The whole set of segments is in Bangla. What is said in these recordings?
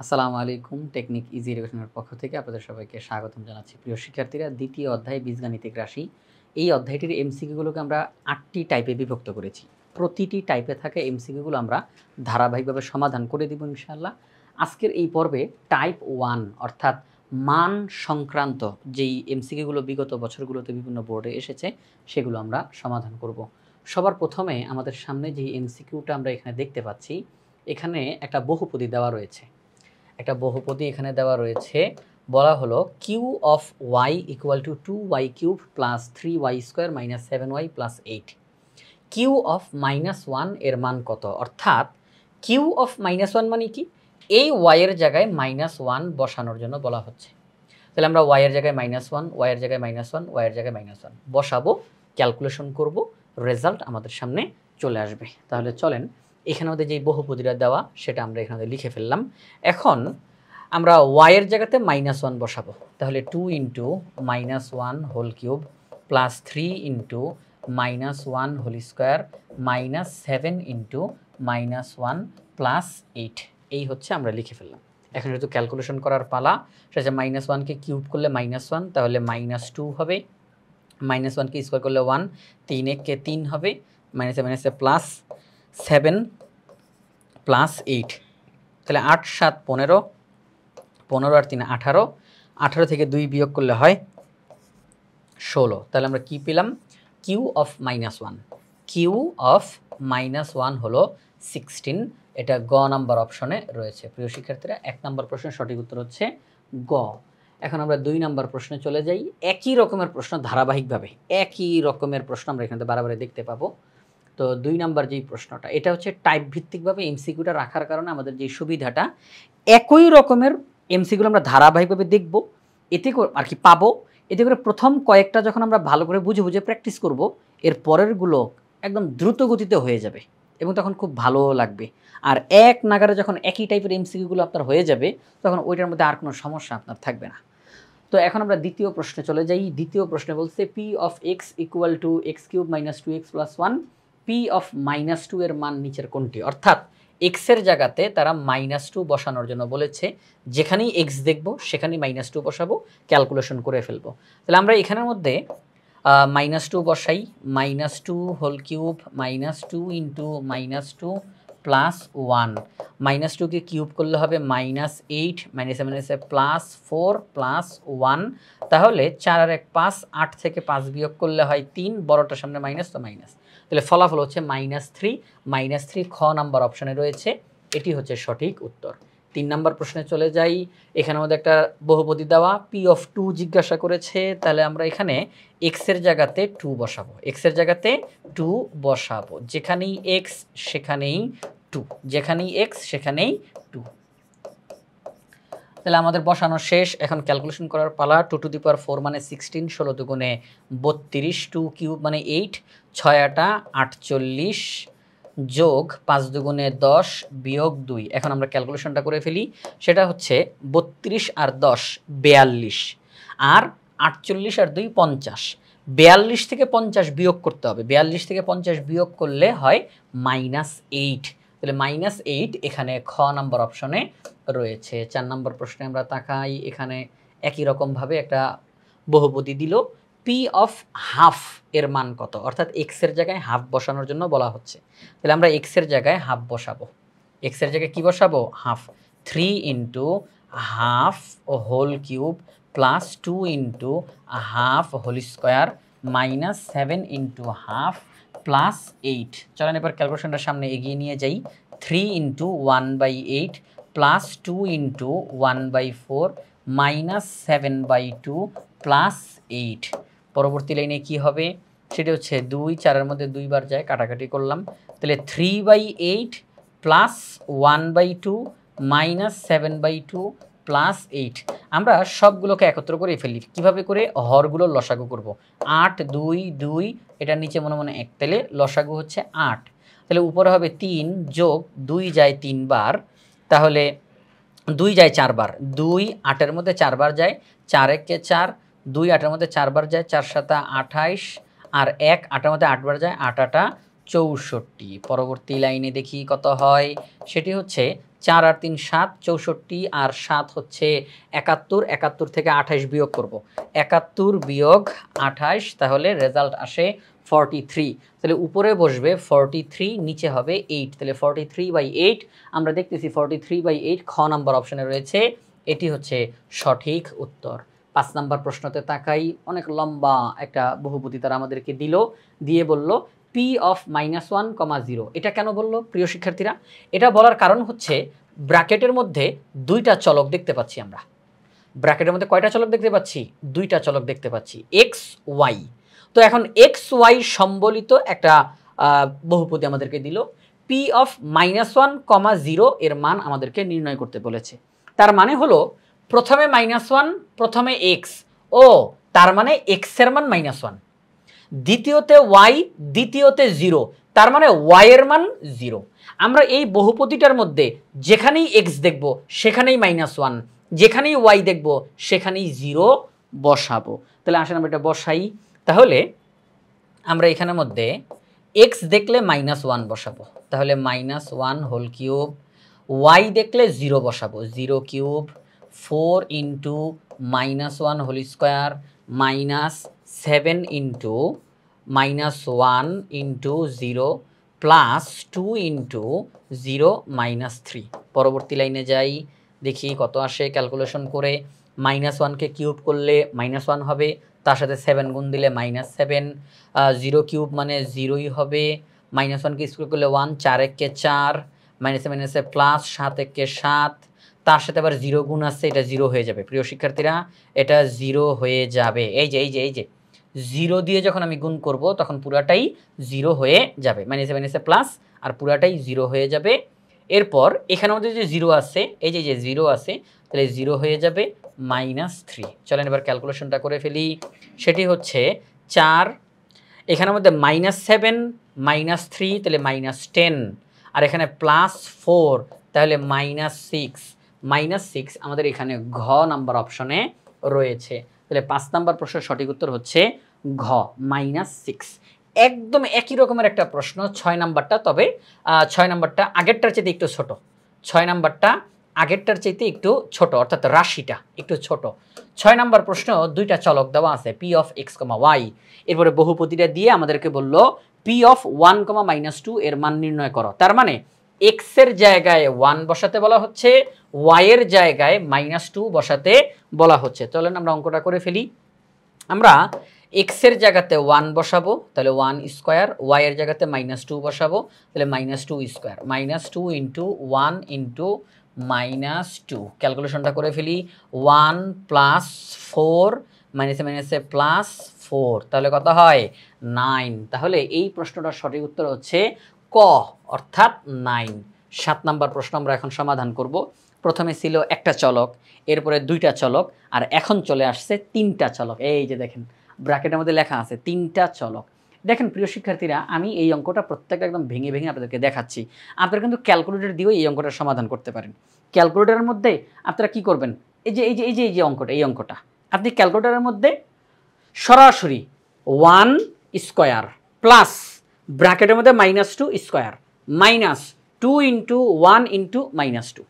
আসসালামু আলাইকুম। টেকনিক ইজি এডুকেশনের পক্ষ থেকে আপনাদের সবাইকে স্বাগতম জানাচ্ছি। প্রিয় শিক্ষার্থীরা, দ্বিতীয় অধ্যায় বীজগাণিতিক রাশি। এই অধ্যায়টির এমসিকিউগুলোকে আমরা 8টি টাইপে বিভক্ত করেছি। প্রতিটি টাইপে থাকা এমসিকিউগুলো আমরা ধারাবাহিকভাবে সমাধান করে দিব ইনশাআল্লাহ। আজকের এই পর্বে টাইপ 1 অর্থাৎ মান সংক্রান্ত যেই এমসিকিউগুলো বিগত বছরগুলোতে বিভিন্ন বোর্ডে এসেছে সেগুলো আমরা সমাধান করব। সবার প্রথমে আমাদের সামনে যে এমসিকিউটা আমরা এখানে দেখতে পাচ্ছি, এখানে একটা বহুপদী দেওয়া রয়েছে। একটা বহুপদী এখানে দেওয়া রয়েছে, বলা হলো Q of Y equal to 2y³ plus 3y² minus 7y plus 8। Q of -1 এর মান কত? অর্থাৎ কিউ অফ -1 মানে কি? এই ওয়াইয়ের জায়গায় -1 বসানোর জন্য বলা হচ্ছে। তাহলে আমরা ওয়াইয়ের জায়গায় -1, ওয়াইয়ের জায়গায় -1, ওয়াইয়ের জায়গায় -1 বসাবো, ক্যালকুলেশন করব, রেজাল্ট আমাদের সামনে চলে আসবে। তাহলে চলেন, এখানে আমাদের যেই বহুপদীটা দেওয়া সেটা আমরা এখানে লিখে ফেললাম। এখন আমরা ওয়াইয়ের জায়গাতে -1 বসাবো, তাহলে 2 into -1 whole cube plus 3 into -1 whole square minus 7 into -1 plus 8। এই হচ্ছে আমরা লিখে ফেললাম। এখন যেহেতু ক্যালকুলেশন করার পালা, সেটা -1কে কিউব করলে -1, তাহলে -2 হবে। -1কে স্কোয়ার করলে 1, 3 কে 3 হবে, মাইনাসে প্লাস 7 প্লাস 8, তাহলে 8 7 15, 15 আর 3 18, 18 থেকে 2 বিয়োগ করলে হয় 16। তাহলে আমরা কি পেলাম? Q of -1। কিউ অফ -1 হলো 16। এটা গ নাম্বার অপশনে রয়েছে। প্রিয় শিক্ষার্থীরা, 1 নম্বর প্রশ্নের সঠিক উত্তর হচ্ছে গ। এখন আমরা 2 নম্বর প্রশ্নে চলে যাই। একই রকমের প্রশ্ন ধারাবাহিকভাবে একই রকমের প্রশ্ন আমরা এখানে বারবার দেখতে পাবো। তো 2 নাম্বার যেই প্রশ্নটা, এটা হচ্ছে টাইপ ভিত্তিকভাবে এমসিকিউটা রাখার কারণে আমাদের যে সুবিধাটা, একই রকমের এমসিকিউ আমরা ধারাবাহিকভাবে দেখব, এতে করে আর কি পাবো। এতে করে প্রথম কয়েকটা যখন আমরা ভালো করে বুঝে বুঝে প্র্যাকটিস করব, এর পরেরগুলো একদম দ্রুত গতিতে হয়ে যাবে এবং তখন খুব ভালো লাগবে। আর এক নাগারে যখন একই টাইপের এমসিকিউগুলো আপনার হয়ে যাবে, তখন ওইটার মধ্যে আর কোনো সমস্যা আপনার থাকবে না। তো এখন আমরা দ্বিতীয় প্রশ্নে চলে যাই। দ্বিতীয় প্রশ্নে বলছে P of x equal to x³ minus 2x plus 1। P of -2 এর মান নিচের কোনটি? অর্থাৎ এক্সের জায়গাতে তারা -2 বসানোর জন্য বলেছে। যেখানেই এক্স দেখব সেখানেই -2 বসাবো, ক্যালকুলেশন করে ফেলবো। তাহলে আমরা এখানের মধ্যে -2 বসাই। -2 হোল কিউব -2 ইন্টু -2 প্লাস 1, -2কে কিউব করলে হবে -8, মাইনাসে প্লাস 4 প্লাস 1, তাহলে 4 আর 1 5, 8 থেকে 5 বিয়োগ করলে হয় 3, বড়টার সামনে মাইনাস তো মাইনাস, তাহলে ফলাফল হচ্ছে -3। -3 খ নাম্বার অপশানে রয়েছে, এটি হচ্ছে সঠিক উত্তর। 3 নাম্বার প্রশ্নে চলে যাই। এখানে আমাদের একটা বহুপদী দেওয়া, পি অফ 2 জিজ্ঞাসা করেছে। তাহলে আমরা এখানে এক্সের জায়গাতে 2 বসাবো, এক্সের জায়গাতে 2 বসাবো। যেখানেই এক্স সেখানেই 2, যেখানেই এক্স সেখানেই 2। তাহলে আমাদের বসানো শেষ। এখন ক্যালকুলেশন করার পালা। 2 টু দি পাওয়ার 4 মানে 16, 16 দুগুণে 32, 2 কিউব মানে 8, 6 আটা 48, যোগ 5 দুগুণে 10, বিয়োগ 2। এখন আমরা ক্যালকুলেশনটা করে ফেলি। সেটা হচ্ছে 32 আর 10 42, আর 48 আর 2 50। 42 থেকে 50 বিয়োগ করতে হবে, 42 থেকে 50 বিয়োগ করলে হয় -8। তাহলে -8 এখানে খ নাম্বার অপশনে রয়েছে। 4 নম্বর প্রশ্নে আমরা তাকাই। এখানে একই রকমভাবে একটা বহুপদী দিল, পি অফ হাফ এর মান কত? অর্থাৎ এক্সের জায়গায় হাফ বসানোর জন্য বলা হচ্ছে। তাহলে আমরা এক্সের জায়গায় হাফ বসাবো। এক্সের জায়গায় কি বসাবো? Half. 3 into half whole cube plus 2 into half whole square minus 7 into half plus 8। চলেন এবার ক্যালকুলেশনটার সামনে এগিয়ে নিয়ে যাই। 3 into 1/8 plus 2 into 1/4 minus 7/2 plus 8। পরবর্তী লাইনে কি হবে? সেটা হচ্ছে 2, 4-এর মধ্যে 2 বার যায়, কাটাকাটি করলাম। তাহলে 3/8 প্লাস 1/2 মাইনাস 7/2 প্লাস 8। আমরা সবগুলোকে একত্র করে ফেলি। কীভাবে করে? হরগুলোর লসাগু করব। 8 2 2, এটার নিচে মনে মনে 1, তাহলে লসাগু হচ্ছে 8। তাহলে উপরে হবে 3 যোগ 2 যায় 3 বার, তাহলে 2 যায় 4 বার, 2 8-এর মধ্যে 4 বার যায়, 4 1-কে 4, 2 8-এর মধ্যে 4 বার যায়, 4 7 28, আর 1 8-এর মধ্যে 8 বার যায়, 8 8 64। পরবর্তী লাইনে দেখি কত হয়, সেটি হচ্ছে 4 আর 3 7, 64 আর 7 হচ্ছে 71, 71 থেকে 28 বিয়োগ করব, 71 বিয়োগ 28, তাহলে রেজাল্ট আসে 43। তাহলে উপরে বসবে 43, নিচে হবে 8, তাহলে 43/8 আমরা দেখতেছি 43/8 খ নাম্বার অপশনে রয়েছে, এটি হচ্ছে সঠিক উত্তর। 5 নাম্বার প্রশ্নতে তাকাই, অনেক লম্বা একটা বহুপদী তারা আমাদেরকে দিল, দিয়ে বলল পি অফ -1, 0। এটা কেন বললো প্রিয় শিক্ষার্থীরা? এটা বলার কারণ হচ্ছে ব্র্যাকেটের মধ্যে দুইটা চলক দেখতে পাচ্ছি আমরা। ব্র্যাকেটের মধ্যে কয়টা চলক দেখতে পাচ্ছি? দুইটা চলক দেখতে পাচ্ছি, এক্স ওয়াই। তো এখন এক্স ওয়াই সম্বলিত একটা বহুপদী আমাদেরকে দিল, পি অফ -1, 0 এর মান আমাদেরকে নির্ণয় করতে বলেছে। তার মানে হলো প্রথমে -1, প্রথমে এক্স, ও তার মানে এক্স এর মান -1, দ্বিতীয়তে ওয়াই, দ্বিতীয়তে 0, তার মানে ওয়াই এর মান 0। আমরা এই বহুপদীটার মধ্যে যেখানেই এক্স দেখব সেখানেই -1, যেখানেই ওয়াই দেখব সেখানেই 0 বসাবো। তাহলে আসেন আমরা এটা বসাই। তাহলে আমরা এখানের মধ্যে এক্স দেখলে -1 বসাবো, তাহলে -1 হোল কিউব, ওয়াই দেখলে 0 বসাবো, 0 cube, 4 into -1 whole square, -7 into -1 into 0 plus 2 into 0 -3। পরবর্তী লাইনে যাই, দেখি কত আসে ক্যালকুলেশন করে। -1কে কিউব করলে -1 হবে, তার সাথে 7 গুণ দিলে -7, 0 কিউব মানে 0ই হবে, -1কে স্কোয়ার করলে 1, 4 একে 4, -7 আছে প্লাস, 7 একে 7, তার সাথে আবার 0 গুণ আছে, এটা 0 হয়ে যাবে প্রিয় শিক্ষার্থীরা, এটা 0 হয়ে যাবে। এই যে 0 দিয়ে যখন আমি গুণ করব তখন পুরাটাই 0 হয়ে যাবে, -7 আছে প্লাস আর পুরাটাই 0 হয়ে যাবে। এরপর এখানের মধ্যে যে 0 আছে, এই যে 0 আছে, তাহলে 0 হয়ে যাবে -3। চলেন এবার ক্যালকুলেশনটা করে ফেলি, সেটি হচ্ছে 4, এখানের মধ্যে -7, -3, তাহলে -10, আর এখানে +4, তাহলে -6, -6 আমাদের এখানে ঘ নাম্বার অপশনে রয়েছে। তাহলে 5 নাম্বার প্রশ্নের সঠিক উত্তর হচ্ছে ঘ, -6। একদম একই রকমের একটা প্রশ্ন 6 নাম্বারটা, তবে 6 নাম্বারটা আগেরটার চাইতে একটু ছোট, 6 নাম্বারটা আগেরটার চাইতে একটু ছোট, অর্থাৎ রাশিটা একটু ছোট। 6 নাম্বার প্রশ্ন দুইটা চলক দেওয়া আছে, পি অফ এক্স, ওয়াই, এরপরে বহুপদীটা দিয়ে আমাদেরকে বলল পি অফ 1, -2 এর মান নির্ণয় করো। তার মানে এক্স এর জায়গায় 1 বসাতে বলা হচ্ছে, ওয়াই এর জায়গায় -2 বসাতে বলা হচ্ছে। চলেন আমরা অঙ্কটা করে ফেলি। আমরা এক্স এর জায়গাতে 1 বসাবো, তাহলে 1 স্কোয়ার, ওয়াই এর জায়গাতে -2 বসাবো, তাহলে -2 স্কোয়ার, -2 ইন্টু 1 ইন্টু -2, ক্যালকুলেশনটা করে ফেলি, 1 + 4, -এ +4, তাহলে কত হয় 9। তাহলে এই প্রশ্নটার সঠিক উত্তর হচ্ছে ক, অর্থাৎ 9। 7 নাম্বার প্রশ্ন আমরা এখন সমাধান করব। প্রথমে ছিল একটা চলক, এরপরে দুইটা চলক, আর এখন চলে আসছে 3টা চলক। এই যে দেখেন ব্র্যাকেটের মধ্যে লেখা আছে 3টা চলক। দেখেন প্রিয় শিক্ষার্থীরা, আমি এই অঙ্কটা প্রত্যেকটা একদম ভেঙে ভেঙে আপনাদেরকে দেখাচ্ছি। আপনারা কিন্তু ক্যালকুলেটর দিয়েও এই অঙ্কটার সমাধান করতে পারেন। ক্যালকুলেটরের মধ্যে আপনারা কি করবেন, এই যে অঙ্কটা, এই অঙ্কটা আপনি ক্যালকুলেটরের মধ্যে সরাসরি 1 স্কোয়ার প্লাস ব্র্যাকেটের মধ্যে -2 স্কোয়ার -2 ইন্টু 1 ইন্টু -2,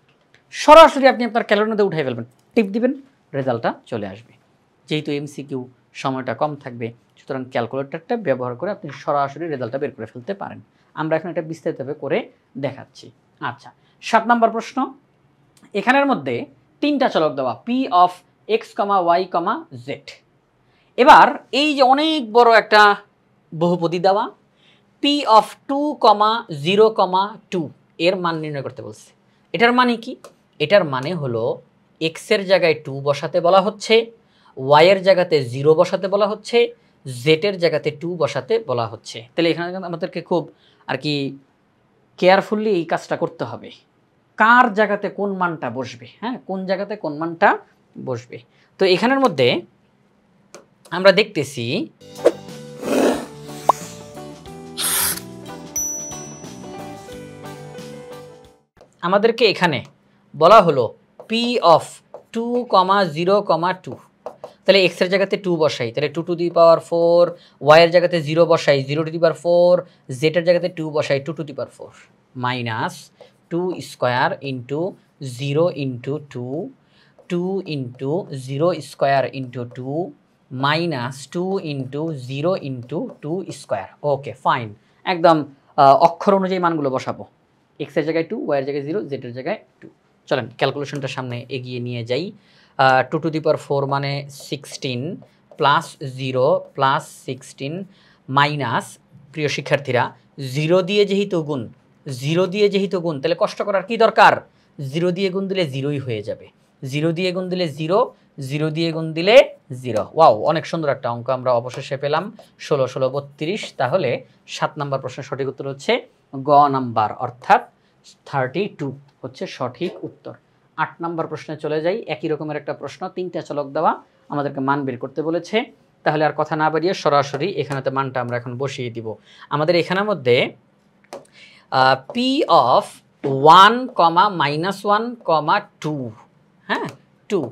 সরাসরি আপনি আপনার ক্যালকুলেটরের মধ্যে উঠাই ফেলবেন, টিপ দিবেন, রেজাল্টটা চলে আসবে। যেহেতু এমসিকিউ সময়টা কম থাকবে, সুতরাং ক্যালকুলেটরটা ব্যবহার করে আপনি সরাসরি রেজাল্টটা বের করে ফেলতে পারেন। আমরা এখন এটা বিস্তারিতভাবে করে দেখাচ্ছি। আচ্ছা, 7 নম্বর প্রশ্ন, এখানের মধ্যে 3টা চলক দেওয়া, P of X, Y, Z. এবার এই যে অনেক বড় একটা বহুপদী দেওয়া, পি অফ 2, 0, 2 এর মান নির্ণয় করতে বলছে। এটার মানে কি? এটার মানে হলো এক্স এর জায়গায় 2 বসাতে বলা হচ্ছে, ওয়াই এর জায়গাতে 0 বসাতে বলা হচ্ছে, জেড এর জায়গাতে 2 বসাতে বলা হচ্ছে। তাহলে এখানে আমাদেরকে খুব আর কি কেয়ারফুলি এই কাজটা করতে হবে, কার জায়গাতে কোন মানটা বসবে, হ্যাঁ, কোন জায়গাতে কোন মানটা বসবে। তো এখানের মধ্যে আমরা দেখতেছি আমাদেরকে এখানে বলা হলো পি অফ 2, 0, 2, তাহলে এক্স এর জায়গাতে 2 বসাই, তাহলে 2 টু দি পাওয়ার 4, ওয়াই এর জায়গাতে 0 বসাই, 0 টু দি পাওয়ার 4, জেড এর জায়গাতে 2 বসাই, 2 to the power 4 minus 2 square into 0 into 2, 2 into 0 square into 2 minus 2 into 0 into 2 square. Okay fine, একদম অক্ষর অনুযায়ী মানগুলো বসাবো। এক্স এর জায়গায় 2, ওয়াই এর জায়গায় 0, জেড এর জায়গায় 2। চলেন ক্যালকুলেশনটা সামনে এগিয়ে নিয়ে যাই। 2 টু দি পাওয়ার 4 মানে 16 প্লাস 0 প্লাস 16 মাইনাস, প্রিয় শিক্ষার্থীরা 0 দিয়ে যেহেতু গুণ, 0 দিয়ে যেহেতু গুণ, তাহলে কষ্ট করার কি দরকার? 0 দিয়ে গুণ দিলে 0ই হয়ে যাবে, 0 দিয়ে গুণ দিলে 0, 0 দিয়ে গুণ দিলে 0। ওয়াও, অনেক সুন্দর একটা অঙ্ক আমরা অবশেষে পেলাম। 16 16 32। তাহলে 7 নম্বর প্রশ্নের সঠিক উত্তর হচ্ছে গ নাম্বার, অর্থাৎ 32 হচ্ছে সঠিক উত্তর। 8 নম্বর প্রশ্নে চলে যাই। একই রকমের একটা প্রশ্ন, 3টা চলক দেওয়া, আমাদেরকে মান বের করতে বলেছে। তাহলে আর কথা না বাড়িয়ে সরাসরি এখানেতে মানটা আমরা এখন বসিয়ে দিব। আমাদের এখানের মধ্যে পি অফ 1, -1, 2, হ্যাঁ 2,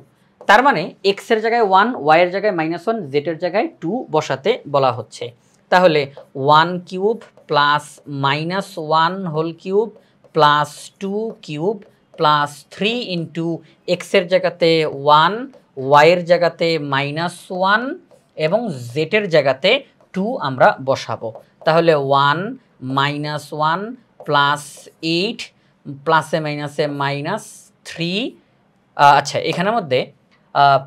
তার মানে এক্স এর জায়গায় 1, ওয়াই এর জায়গায় -1, জেড এর জায়গায় 2 বসাতে বলা হচ্ছে। তাহলে 1 cube plus -1 whole cube plus 2 cube plus 3 into এক্সের জায়গাতে 1, ওয়াইয়ের জায়গাতে -1 এবং জেডের জায়গাতে 2 আমরা বসাবো। তাহলে 1 -1 প্লাস 8 প্লাসে মাইনাসে -3। আচ্ছা, এখানের মধ্যে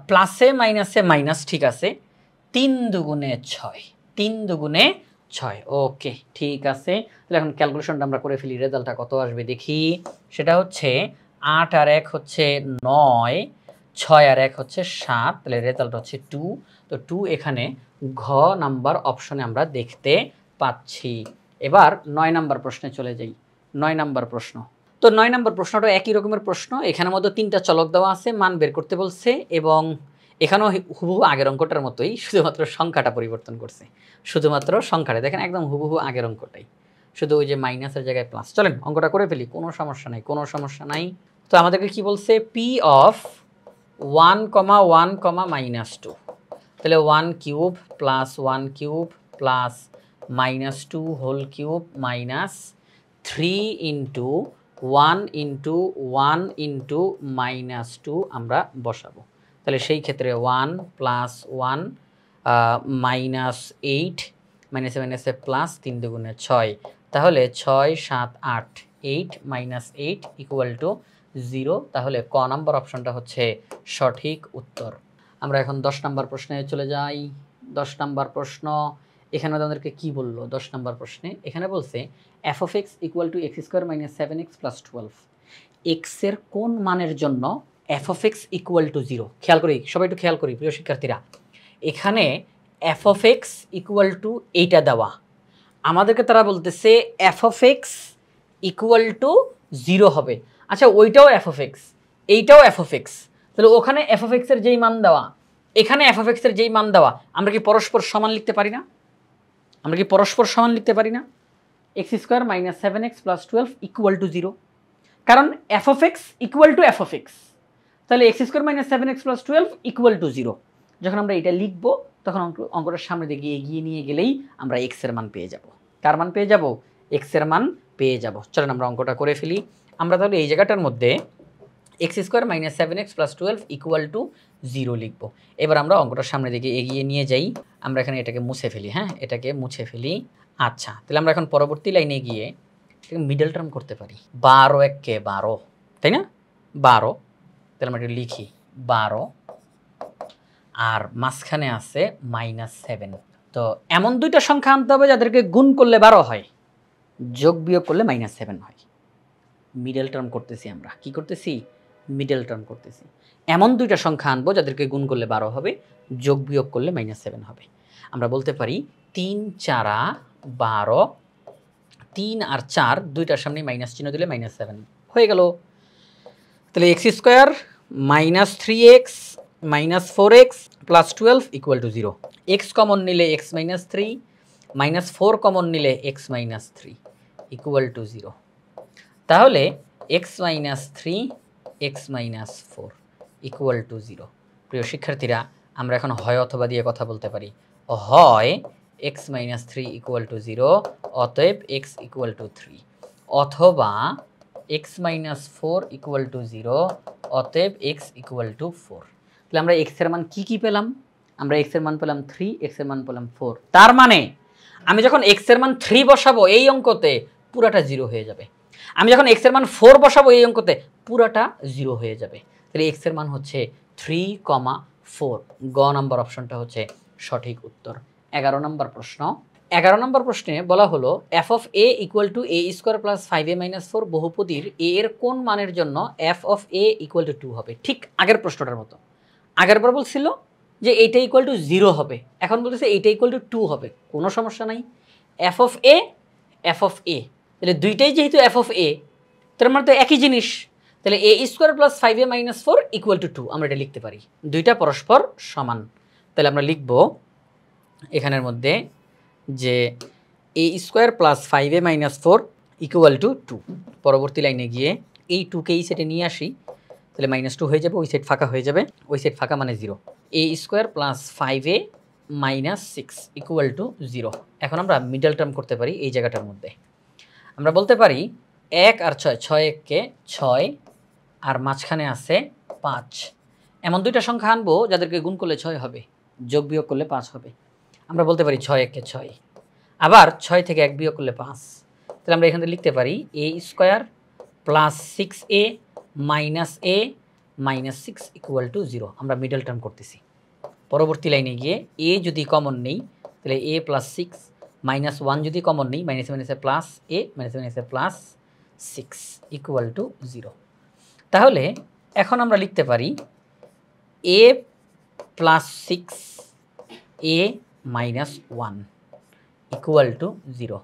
প্লাসে মাইনাসে মাইনাস, ঠিক আছে, 3 দুগুণে 6, 3 দুগুণে 6। ওকে ঠিক আছে, তাহলে এখন ক্যালকুলেশনটা আমরা করে ফেলি, রেজাল্টটা কত আসবে দেখি। সেটা হচ্ছে 8 আর 1 হচ্ছে 9, 6 আর 1 হচ্ছে 7, তাহলে রেজাল্ট হচ্ছে 2। তো 2 এখানে ঘ নাম্বার অপশনে আমরা দেখতে পাচ্ছি। এবার 9 নাম্বার প্রশ্নে চলে যাই। 9 নাম্বার প্রশ্ন, তো 9 নম্বর প্রশ্নটা একই রকমের প্রশ্ন। এখানের মধ্যে 3টা চলক দেওয়া আছে, মান বের করতে বলছে, এবং এখানেও হুবহু আগের অঙ্কটার মতোই, শুধুমাত্র সংখ্যাটা পরিবর্তন করছে, শুধুমাত্র সংখ্যাটা দেখেন একদম হুবহু আগের অঙ্কটাই, শুধু ওই যে মাইনাসের জায়গায় প্লাস। চলেন অঙ্কটা করে ফেলি, কোনো সমস্যা নাই, কোনো সমস্যা নাই। তো আমাদেরকে কি বলছে, পি অফ 1, 1, -2, তাহলে 1 cube plus 1 cube plus -2 whole cube minus 3 into 1 into 1 into -2 আমরা বসাবো। তাহলে সেই ক্ষেত্রে 1 প্লাস 1 -8 মাইনাসে মাইনাসে প্লাস, 3 দুগুণে 6, তাহলে 6 7 8, 8 - 8 ইকুয়াল টু 0। তাহলে ক নাম্বার অপশনটা হচ্ছে সঠিক উত্তর। আমরা এখন 10 নম্বর প্রশ্নে চলে যাই। 10 নম্বর প্রশ্ন, এখানে আমাদেরকে কি বললো 10 নম্বর প্রশ্নে? এখানে বলছে f of x equal to x² - 7x + 12। x এর কোন মানের জন্য f of x equal to 0? খেয়াল করি, সবাই একটু খেয়াল করি প্রিয় শিক্ষার্থীরা, এখানে f of x equal to এইটা দেওয়া, আমাদেরকে তারা বলতেছে f of x equal to 0 হবে। আচ্ছা, ওইটাও f of x, এইটাও f of x, তাহলে ওখানে f of x এর যেই মান দেওয়া, এখানে f of x এর যেই মান দেওয়া, আমরা কি পরস্পর সমান লিখতে পারি না? আমরা কি পরস্পর সমান লিখতে পারি না? x² - 7x + 12 ইকুয়াল টু 0, কারণ f of x equal to f of x, তাহলে x² - 7x + 12 ইকুয়াল টু 0। যখন আমরা এটা লিখব তখন অঙ্কটার সামনে দিকে এগিয়ে নিয়ে গেলেই আমরা x এর মান পেয়ে যাব। কার মান পেয়ে যাব? x এর মান পেয়ে যাব। চলেন আমরা অঙ্কটা করে ফেলি। আমরা তাহলে এই জায়গাটার মধ্যে x² - 7x + 12 ইকুয়াল টু 0 লিখব। এবার আমরা অঙ্কটার সামনের দিকে এগিয়ে নিয়ে যাই। আমরা এখানে এটাকে মুছে ফেলি, হ্যাঁ এটাকে মুছে ফেলি। আচ্ছা, তাহলে আমরা এখন পরবর্তী লাইনে গিয়ে মিডল টার্ম করতে পারি। 12 × 1 = 12, তাই না? 12, তাহলে আমরা এটা লিখি 12, আর মাঝখানে আছে -7। তো এমন দুইটা সংখ্যা আনতে হবে যাদেরকে গুণ করলে 12 হয়, যোগ বিয়োগ করলে -7 হয়। মিডল টার্ম করতেছি আমরা, কি করতেছি? মিডল টার্ম করতেছি। এমন দুইটা সংখ্যা আনবো যাদেরকে গুণ করলে 12 হবে, যোগ বিয়োগ করলে -7 হবে। আমরা বলতে পারি 3 4 12, 3 আর 4 দুইটার সামনে মাইনাস চিহ্ন দিলে -7 হয়ে গেল। তাহলে x² - 3x - 4x + 12 equal to 0। x common নিলে x - 3, -4 কমন নিলে x - 3 ইকুয়াল টু 0। তাহলে x - 3 x - 4 ইকুয়াল টু 0। প্রিয় শিক্ষার্থীরা, আমরা এখন হয় অথবা দিয়ে কথা বলতে পারি। হয় x মাইনাস 3 ইকুয়াল টু 0, অতএব x ইকুয়াল টু 3, অথবা x মাইনাস 4 ইকুয়াল টু 0, অতএব x ইকুয়াল টু 4। তাহলে আমরা x এর মান কি পেলাম? আমরা x এর মান পেলাম 3, x এর মান পেলাম 4। তার মানে আমি যখন x এর মান 3 বসাবো এই অঙ্কতে পুরাটা 0 হয়ে যাবে। আমি যখন x এর মান 4 বসাবো এই অঙ্কতে পুরাটা 0 হয়ে যাবে। তাহলে x এর মান হচ্ছে 3,4। গ নাম্বার অপশনটা হচ্ছে সঠিক উত্তর। 11 নম্বর প্রশ্ন। 11 নম্বর প্রশ্নে বলা হলো f of a equal to a square plus 5a minus 4 বহুপদীর a এর কোন মানের জন্য f of a equal to 2 হবে? ঠিক আগের প্রশ্নটার মতো। আগের বার বলছিল যে এইটা ইকুয়াল টু 0 হবে, এখন বলতেছে এইটা ইকুয়াল টু 2 হবে। কোনো সমস্যা নাই। f of a, f of a, তাহলে দুইটাই যেহেতু f অফ a, তার মানে তো একই জিনিস। তাহলে a square plus 5a minus 4 equal to 2 আমরা এটা লিখতে পারি। দুইটা পরস্পর সমান। তাহলে আমরা লিখব এখানের মধ্যে যে a square plus 5a minus 4 equal to 2। পরবর্তী লাইনে গিয়ে এই 2কে এই সেটে নিয়ে আসি, তাহলে -2 হয়ে যাবে, ওই সেট ফাঁকা হয়ে যাবে, ওই সেট ফাঁকা মানে 0। a square plus 5a minus 6 equal to 0। এখন আমরা মিডল টার্ম করতে পারি এই জায়গাটার মধ্যে। আমরা বলতে পারি 1 আর 6, 6 1কে 6 আর মাঝখানে আছে 5। এমন দুইটা সংখ্যা আনবো যাদেরকে গুণ করলে 6 হবে, যোগ বিয়োগ করলে 5 হবে। আমরা বলতে পারি 6 1কে 6, আবার 6 থেকে 1 বিয়োগ করলে 5। তাহলে আমরা এখান থেকে লিখতে পারি a square plus 6a minus a minus 6 equal to 0। আমরা মিডল টার্ম করতেছি। পরবর্তী লাইনে গিয়ে a যদি কমন নেই তাহলে a প্লাস 6 মাইনাস 1 যদি কমন নেই মাইনাস মাইনাসে প্লাস a মাইনাস মাইনাসে প্লাস 6 ইকুয়াল টু 0। তাহলে এখন আমরা লিখতে পারি a plus 6 a minus 1 equal to 0।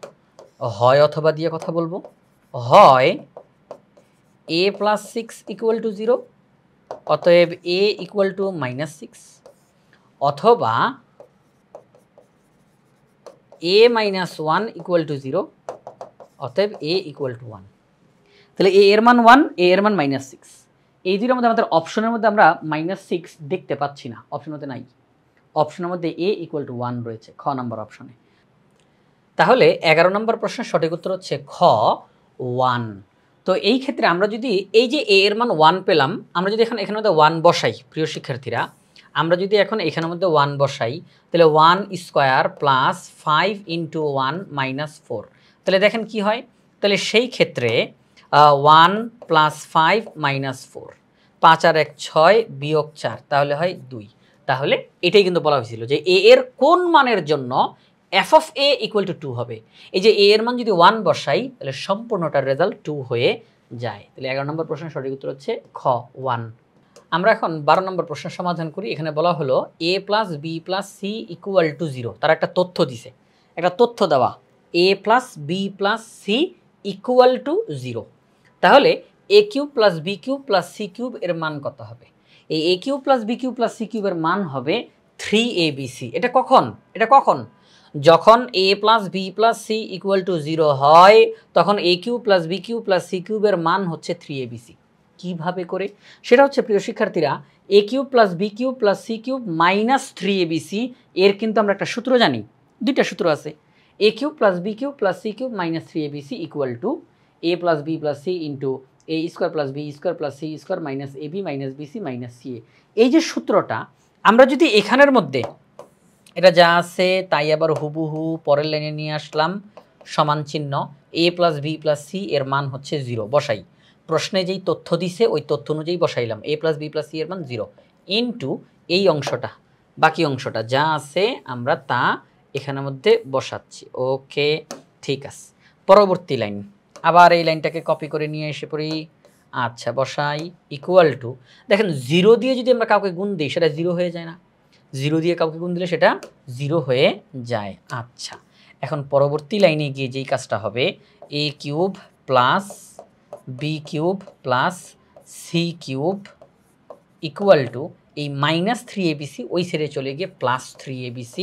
হয় অথবা দিয়ে কথা বলবো। হয় a প্লাস 6 ইকুয়াল টু 0, অতএব a ইকুয়াল টু মাইনাস 6, অথবা a মাইনাস 1 ইকুয়াল টু 0, অতএব a ইকুয়াল টু 1। তাহলে a এর মান 1, a এর মান মাইনাস 6। এই দুটোর মধ্যে আমাদের অপশনের মধ্যে আমরা মাইনাস 6 দেখতে পাচ্ছি না, অপশনের মধ্যে নাই। অপশনের মধ্যে a ইকুয়াল টু 1 রয়েছে, খ নম্বর অপশনে। তাহলে 11 নম্বর প্রশ্নের সঠিক উত্তর হচ্ছে খ 1। তো এই ক্ষেত্রে আমরা যদি এই যে a এর মান 1 পেলাম, আমরা যদি এখন এখানের মধ্যে 1 বসাই, প্রিয় শিক্ষার্থীরা, আমরা যদি এখন এখানের মধ্যে 1 বসাই তাহলে 1 স্কোয়ার প্লাস 5 ইন্টু 1 মাইনাস 4, তাহলে দেখেন কি হয়। তাহলে সেই ক্ষেত্রে 1 প্লাস 5 মাইনাস 4, 5 আর 1 6 বিয়োগ 4, তাহলে হয় 2। তাহলে এটাই কিন্তু বলা হয়েছিল যে a এর কোন মানের জন্য f of a equal to 2 হবে। এই যে a এর মান যদি 1 বসাই তাহলে সম্পূর্ণটার রেজাল্ট 2 হয়ে যায়। তাহলে 11 নম্বর প্রশ্নের সঠিক উত্তর হচ্ছে খ 1। আমরা এখন 12 নম্বর প্রশ্নের সমাধান করি। এখানে বলা হলো a plus B plus C equal to 0। তারা একটা তথ্য দিছে, একটা তথ্য দেওয়া a plus B plus C equal to 0। তাহলে a cube plus B cube plus C cube এর মান কত হবে? এই a cube plus B cube plus C কিউবের মান হবে 3abc। এটা কখন? এটা কখন? যখন a plus B plus C equal to 0 হয় তখন a cube plus B cube plus C কিউবের মান হচ্ছে 3abc। কিভাবে করে? সেটা হচ্ছে প্রিয় শিক্ষার্থীরা a cube plus B cube plus C cube minus 3abc এর কিন্তু আমরা একটা সূত্র জানি, দুইটা সূত্র আছে। a cube plus B cube plus C cube minus 3abc equal to a plus B plus C into a square plus B square plus C square minus ab minus BC minus CA. এই যে সূত্রটা আমরা যদি এখানের মধ্যে এটা যা আছে তাই আবার হুবহু পরের লাইনে নিয়ে আসলাম, সমান চিহ্ন, a plus B plus C এর মান হচ্ছে 0 বসাই। প্রশ্নে যেই তথ্য দিছে ওই তথ্য অনুযায়ী বসাইলাম, a plus B plus C এর মান 0 ইন্টু এই অংশটা, বাকি অংশটা যা আছে আমরা তা এখানের মধ্যে বসাচ্ছি। ওকে, ঠিক আছে। পরবর্তী লাইন, আবার এই লাইনটাকে কপি করে নিয়ে এসে পড়ি। আচ্ছা, বসাই ইকুয়াল টু, দেখেন 0 দিয়ে যদি আমরা কাউকে গুণ দিই সেটা 0 হয়ে যায় না, 0 দিয়ে কাউকে গুণ দিলে সেটা 0 হয়ে যায়। আচ্ছা, এখন পরবর্তী লাইনে গিয়ে যেই কাজটা হবে a cube plus B cube plus C cube equal to এই মাইনাস 3abc ওই সাইডে চলে গিয়ে প্লাস 3abc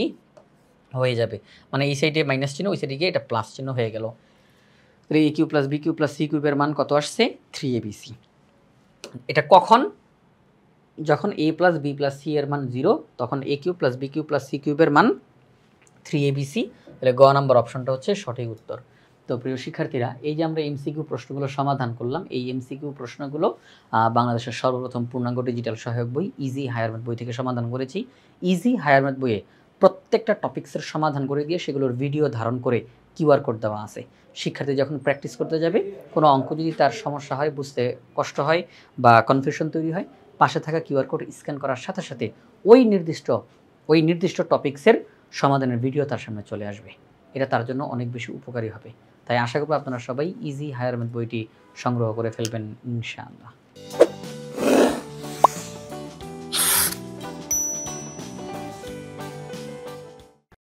হয়ে যাবে। মানে এই সাইডে মাইনাস চিহ্ন, ওই সাইডে গিয়ে এটা প্লাস চিহ্ন হয়ে গেল। তাহলে a cube plus B cube plus C কিউবের মান কত আসছে? 3abc। এটা কখন? যখন a plus B plus C এর মান 0 তখন a cube plus B cube plus C কিউবের মান 3abc। তাহলে গ নাম্বার অপশনটা হচ্ছে সঠিক উত্তর। তো প্রিয় শিক্ষার্থীরা, এই যে আমরা এমসিকিউ প্রশ্নগুলো সমাধান করলাম, এই এমসিকিউ প্রশ্নগুলো বাংলাদেশের সর্বপ্রথম পূর্ণাঙ্গ ডিজিটাল সহায়ক বই ইজি হায়ার ম্যাথ বই থেকে সমাধান করেছি। ইজি হায়ার ম্যাথ বইয়ে প্রত্যেকটা টপিক্সের সমাধান করে দিয়ে সেগুলোর ভিডিও ধারণ করে কিউআর কোড দেওয়া আছে। শিক্ষার্থী যখন প্র্যাকটিস করতে যাবে, কোনো অঙ্ক যদি তার সমস্যা হয়, বুঝতে কষ্ট হয় বা কনফিউশন তৈরি হয়, পাশে থাকা কিউআর কোড স্ক্যান করার সাথে সাথে ওই নির্দিষ্ট টপিক্সের সমাধানের ভিডিও তার সামনে চলে আসবে। এটা তার জন্য অনেক বেশি উপকারী হবে। তাই আশা করব আপনারা সবাই ইজি হায়ার ম্যাথ বইটি সংগ্রহ করে ফেলবেন ইনশাআল্লাহ।